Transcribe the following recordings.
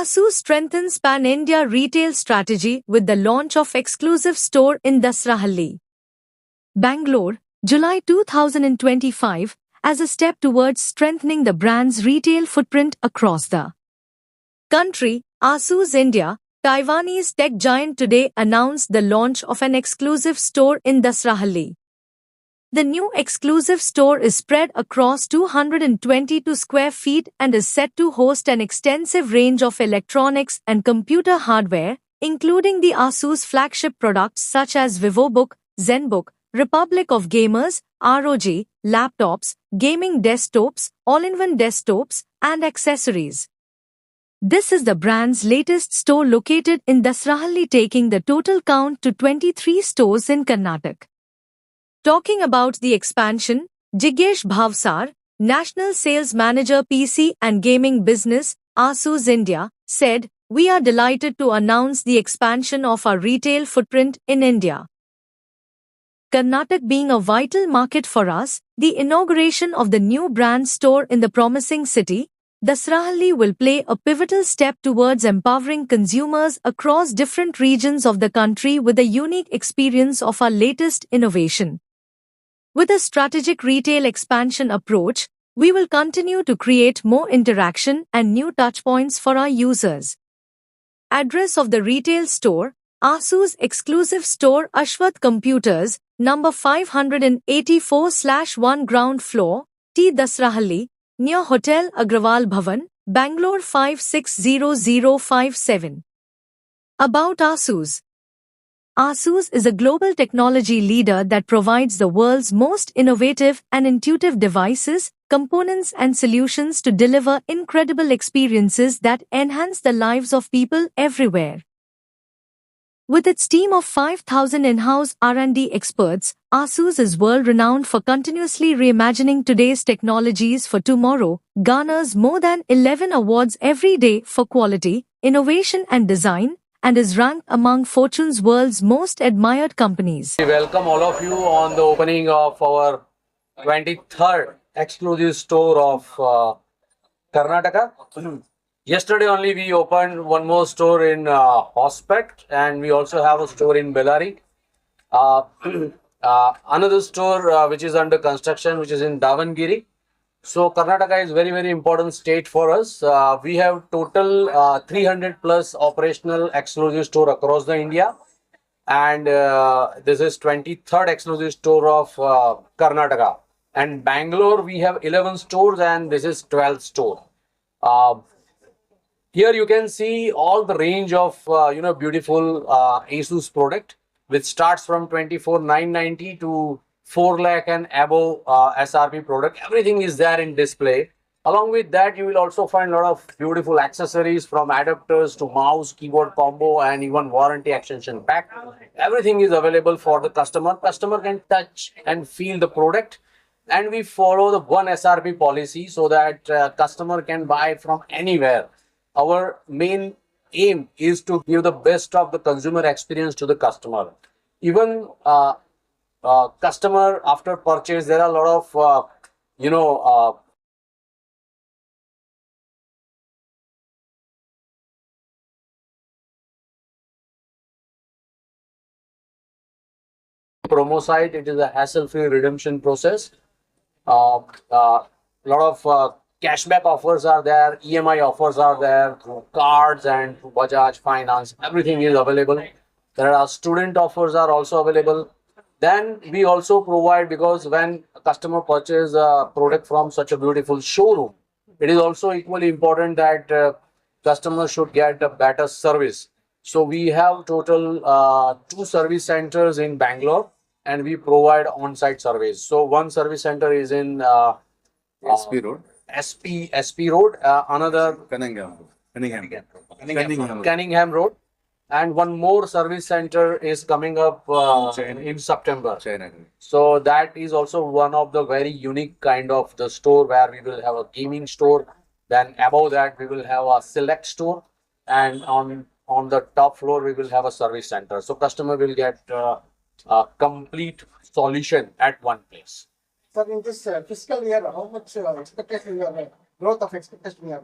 ASUS strengthens pan-India retail strategy with the launch of exclusive store in Dasarahalli, Bangalore, July 2025, as a step towards strengthening the brand's retail footprint across the country. ASUS India, Taiwanese tech giant, today announced the launch of an exclusive store in Dasarahalli. The new exclusive store is spread across 222 square feet and is set to host an extensive range of electronics and computer hardware, including the ASUS flagship products such as VivoBook, ZenBook, Republic of Gamers, ROG, laptops, gaming desktops, all-in-one desktops, and accessories. This is the brand's latest store located in Dasarahalli, taking the total count to 23 stores in Karnataka. Talking about the expansion, Jignesh Bhavsar, National Sales Manager PC and Gaming Business, ASUS India, said, "We are delighted to announce the expansion of our retail footprint in India. Karnataka being a vital market for us, the inauguration of the new brand store in the promising city, Dasarahalli, will play a pivotal step towards empowering consumers across different regions of the country with the unique experience of our latest innovation. With a strategic retail expansion approach, we will continue to create more interaction and new touchpoints for our users." Address of the retail store: ASUS exclusive store, Ashwath Computers, number 584/1, ground floor, T. Dasarahalli, near Hotel Agrawal Bhavan, Bangalore 560057. About ASUS. ASUS is a global technology leader that provides the world's most innovative and intuitive devices, components and solutions to deliver incredible experiences that enhance the lives of people everywhere. With its team of 5,000 in-house R&D experts, ASUS is world-renowned for continuously reimagining today's technologies for tomorrow, garners more than 11 awards every day for quality, innovation and design, and is ranked among Fortune's world's most admired companies. We welcome all of you on the opening of our 23rd exclusive store of Karnataka. Yesterday only we opened one more store in Hospet, and we also have a store in Bellary. Another store which is under construction, which is in Davangere. So Karnataka is very, very important state for us. We have total 300 plus operational exclusive store across the India, and this is 23rd exclusive store of Karnataka. And Bangalore we have 11 stores, and this is 12th store. Here you can see all the range of beautiful ASUS product, which starts from 24,990 to 4 lakh and above SRP product. Everything is there in display. Along with that, you will also find a lot of beautiful accessories, from adapters to mouse, keyboard combo, and even warranty extension pack. Everything is available for the customer. Customer can touch and feel the product, and we follow the one SRP policy so that customer can buy from anywhere. Our main aim is to give the best of the consumer experience to the customer. Even customer after purchase, there are a lot of promo site. It is a hassle-free redemption process. Lot of cashback offers are there, EMI offers are there, through cards and through Bajaj Finance. Everything is available. There are student offers are also available. Then we also provide, because when a customer purchases a product from such a beautiful showroom, it is also equally important that customers should get a better service. So we have total 2 service centers in Bangalore, and we provide on-site service. So one service center is in SP Road. SP Road, another Cunningham Road, and one more service center is coming up in September. So that is also one of the very unique kind of the store, where we will have a gaming store. Then above that we will have a select store, and on the top floor we will have a service center. So customer will get a complete solution at one place. Sir, in this fiscal year, how much expectation you have, growth of expectation you have?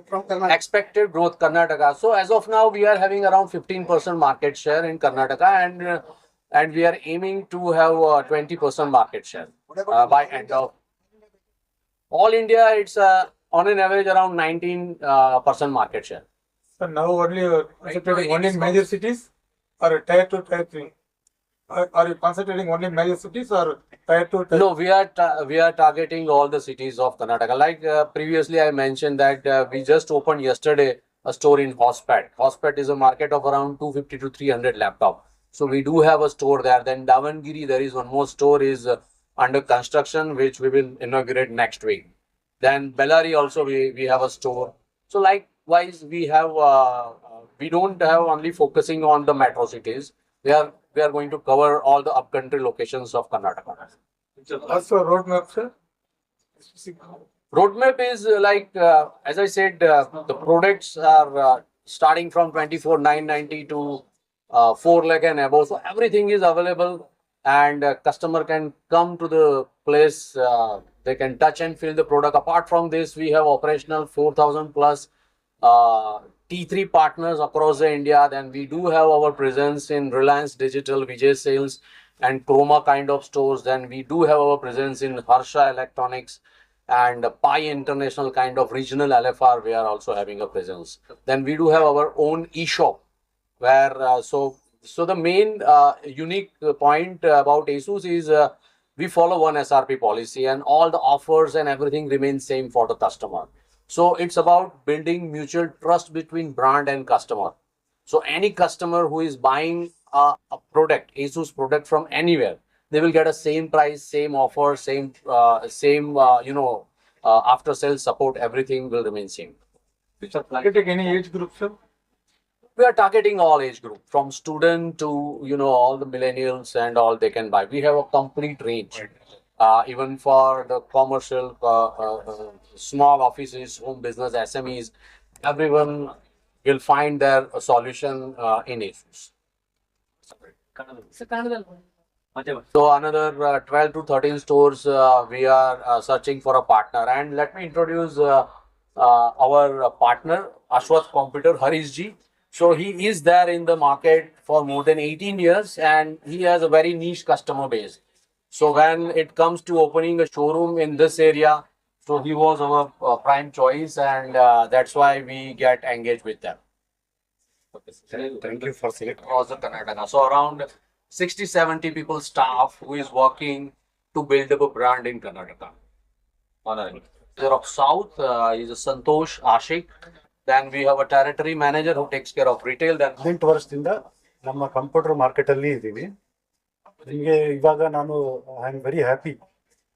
From Karnataka. Expected growth Karnataka. So as of now, we are having around 15% market share in Karnataka, and we are aiming to have 20% market share by end of all India. It's on an average around 19% market share. So now only concentrating only in major cities or tier 2, tier 3? Are you concentrating only in major cities or tier 2, tier No, we are targeting all the cities of Karnataka. Like previously, I mentioned that we just opened yesterday a store in Hospet. Hospet is a market of around 250 to 300 laptop. So we do have a store there. Then Davangere, there is one more store is under construction, which we will inaugurate next week. Then Bellary also we have a store. So likewise, we don't have only focusing on the metro cities. We are going to cover all the upcountry locations of Karnataka. also roadmap, sir? Roadmap is as I said, the products are starting from 24,990 to 4 lakh and above. So everything is available, and customer can come to the place. They can touch and feel the product. Apart from this, we have operational 4,000 plus T3 partners across the India. Then we do have our presence in Reliance Digital, Vijay Sales, and Chroma kind of stores. Then we do have our presence in Harsha Electronics and Pi International kind of regional LFR. We are also having a presence. Then we do have our own e-shop where so the main unique point about ASUS is we follow one SRP policy, and all the offers and everything remains same for the customer. So it's about building mutual trust between brand and customer. So any customer who is buying a product, ASUS product from anywhere, they will get a same price, same offer, same after sales support. Everything will remain same. Targeting any age group, sir? We are targeting all age group, from student to all the millennials and all they can buy. We have a complete range, even for the commercial, small offices, home business, SMEs. Everyone will find their solution in ASUS. So another 12 to 13 stores we are searching for a partner. And let me introduce our partner, Ashwath Computer, Harish ji. So he is there in the market for more than 18 years, and he has a very niche customer base. So when it comes to opening a showroom in this area, so he was our prime choice, and that's why we get engaged with them. Thank you for selecting. Across the Karnataka. So around 60-70 people staff who is working to build up a brand in Karnataka. Of South is Santosh Ashik. Then we have a territory manager who takes care of retail. Then 18 ವರ್ಷದಿಂದ ನಮ್ಮ computer market ಅಲ್ಲಿ ಇದ್ದೀವಿ. ನಿಮಗೆ ಇವಾಗ ನಾನು I am very happy.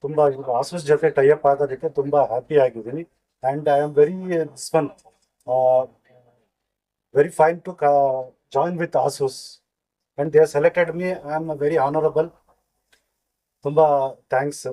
ತುಂಬಾ Asus ಜೊತೆ tie up ಆಗೋದಕ್ಕೆ ತುಂಬಾ ಹ್ಯಾಪಿ ಆಗಿದ್ದೀನಿ. And I am very fine to join with Asus. And they selected me. I am very honourable. ತುಂಬಾ ಥ್ಯಾಂಕ್ಸ್.